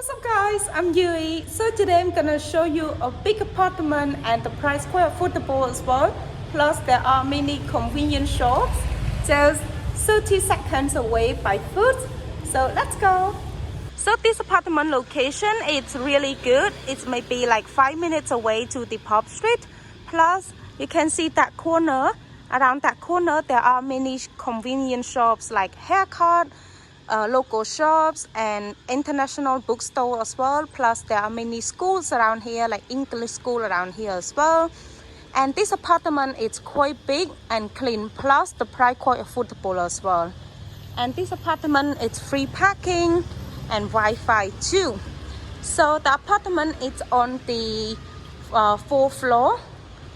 What's up guys, I'm Yui. So today I'm gonna show you a big apartment and the price quite affordable as well. Plus there are many convenience shops just 30 seconds away by foot. So let's go. So this apartment location is really good. It's maybe like 5 minutes away to the pub street. Plus you can see that corner. Around that corner there are many convenience shops like haircut, local shops and international bookstore as well. Plus there are many schools around here, like English school around here as well. And this apartment is quite big and clean, plus the price quite affordable as well. And this apartment is free parking and Wi-Fi too. So the apartment is on the 4th floor,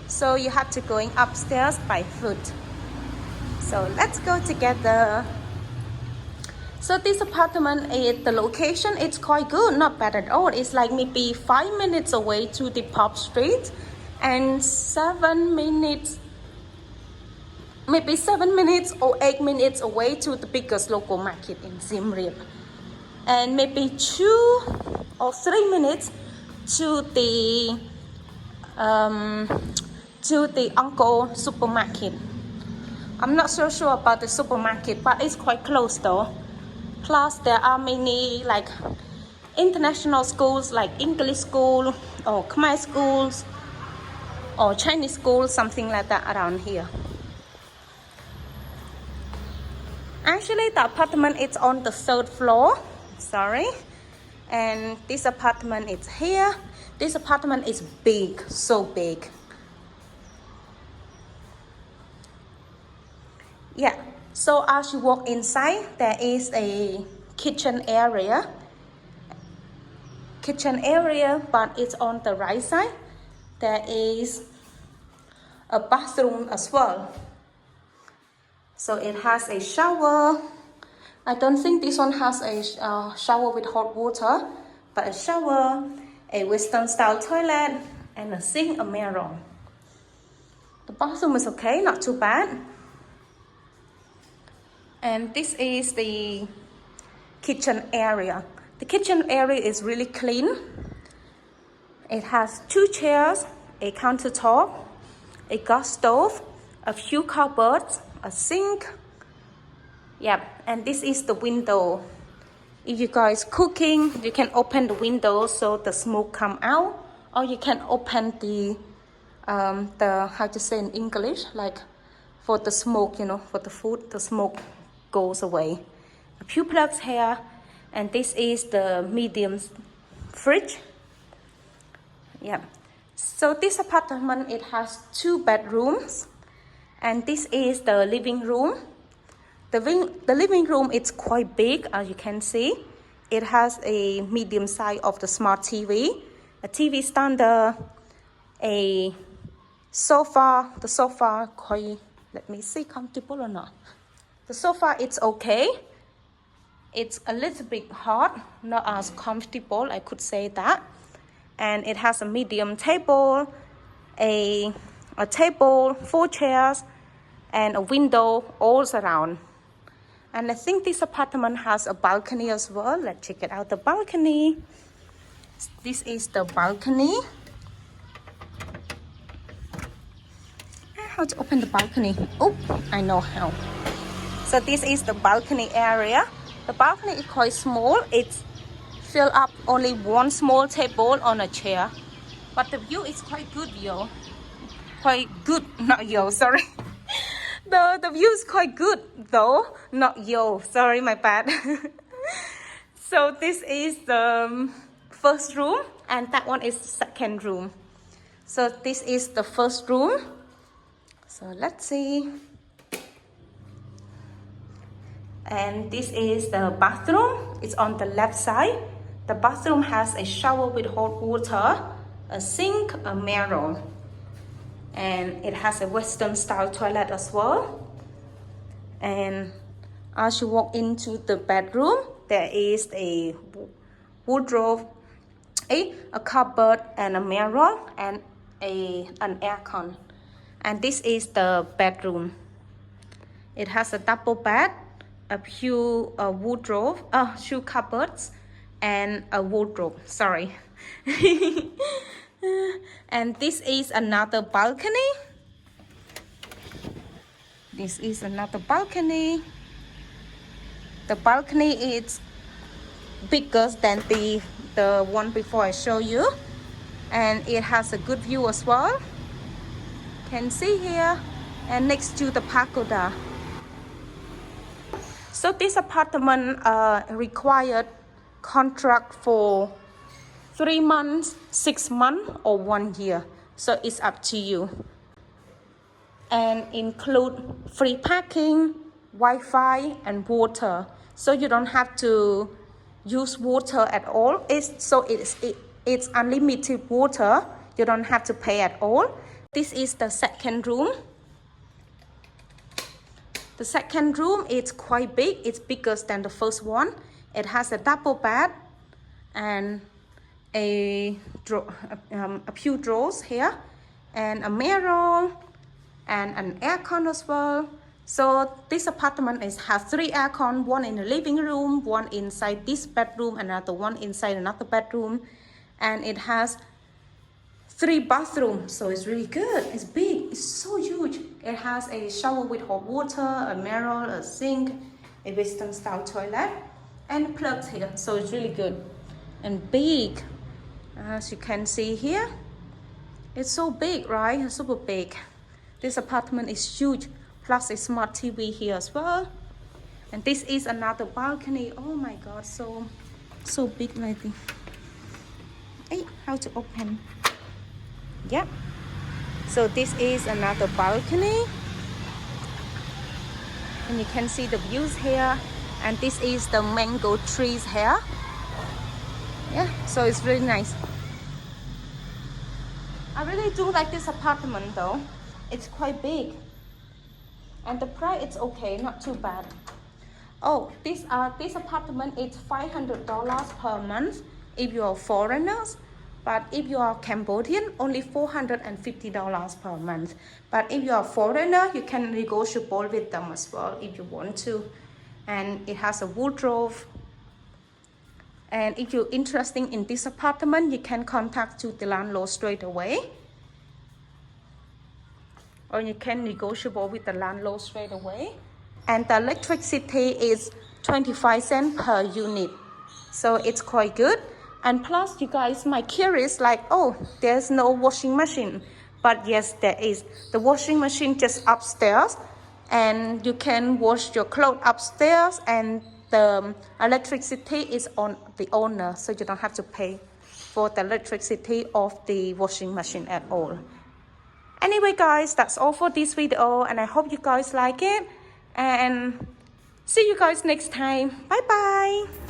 so you have to going upstairs by foot. So let's go together. So this apartment, the location is quite good, not bad at all. It's like maybe 5 minutes away to the pub street and 7 minutes, maybe 7 minutes or 8 minutes away to the biggest local market in Siem Reap. And maybe 2 or 3 minutes to the Uncle supermarket. I'm not so sure about the supermarket, but it's quite close though. Plus there are many like international schools like English school or Khmer schools or Chinese schools, something like that around here. Actually the apartment is on the 3rd floor, sorry. And this apartment is here. This apartment is big, so big. Yeah, so as you walk inside, there is a kitchen area. But it's on the right side. There is a bathroom as well. So it has a shower. I don't think this one has a shower with hot water, but a shower, a Western style toilet, and a sink, a mirror. The bathroom is okay, not too bad. And this is the kitchen area. The kitchen area is really clean. It has 2 chairs, a countertop, a gas stove, a few cupboards, a sink. Yeah, and this is the window. If you guys cooking, you can open the window so the smoke come out, or you can open the how to say in English, like for the smoke, you know, for the food, the smoke goes away. A few plugs here, and this is the medium fridge. Yeah, so this apartment, it has 2 bedrooms, and this is the living room. The living room is quite big, as you can see. It has a medium size of the smart TV, a TV stander, a sofa. The sofa quite, let me see, comfortable or not. The sofa, it's okay. It's a little bit hard, not as comfortable, I could say that. And it has a medium table, a table, 4 chairs, and a window all around. And I think this apartment has a balcony as well. Let's check it out, the balcony. This is the balcony. How to open the balcony? Oh, I know how. So this is the balcony area. The balcony is quite small. It's filled up only 1 small table on a chair. But the view is quite good, yo. Quite good, not yo, sorry. The view is quite good though, not yo, sorry, my bad. So this is the first room, and that one is the second room. So this is the first room. So let's see. And this is the bathroom. It's on the left side. The bathroom has a shower with hot water, a sink, a mirror. And it has a Western style toilet as well. And as you walk into the bedroom, there is a wardrobe, a cupboard, and a mirror, and an aircon. And this is the bedroom. It has a double bed, a few wardrobe, shoe cupboards, and a wardrobe. Sorry. And this is another balcony. This is another balcony. The balcony is bigger than the one before I show you, and it has a good view as well. Can see here, and next to the pagoda. So this apartment required contract for 3 months, 6 months, or 1 year. So it's up to you. And include free parking, Wi-Fi, and water. So you don't have to use water at all. It's unlimited water. You don't have to pay at all. This is the second room. The second room is quite big. It's bigger than the first one. It has a double bed and a few drawers here, and a mirror and an aircon as well. So this apartment has 3 aircon, one in the living room, one inside this bedroom, another one inside another bedroom, and it has 3 bathrooms. So it's really good. It's big. It's so huge. It has a shower with hot water, a mirror, a sink, a Western style toilet, and plugs here. So it's really good and big. As you can see here, it's so big, right? It's super big. This apartment is huge, plus a smart TV here as well. And this is another balcony. Oh my God, so big like this. Hey, how to open? Yeah. So this is another balcony, and you can see the views here. And this is the mango trees here. Yeah, so it's really nice. I really do like this apartment though. It's quite big, and the price is okay, not too bad. Oh, this apartment is $500 per month if you are foreigners, but if you are Cambodian, only $450 per month. But if you are foreigner, you can negotiable with them as well if you want to. And it has a wardrobe. And if you're interested in this apartment, you can contact to the landlord straight away. Or you can negotiable with the landlord straight away. And the electricity is 25 cents per unit. So it's quite good. And plus, you guys might curious like, oh, there's no washing machine. But yes, there is. The washing machine just upstairs. And you can wash your clothes upstairs, and the electricity is on the owner, so you don't have to pay for the electricity of the washing machine at all. Anyway guys, that's all for this video, and I hope you guys like it, and see you guys next time. Bye bye.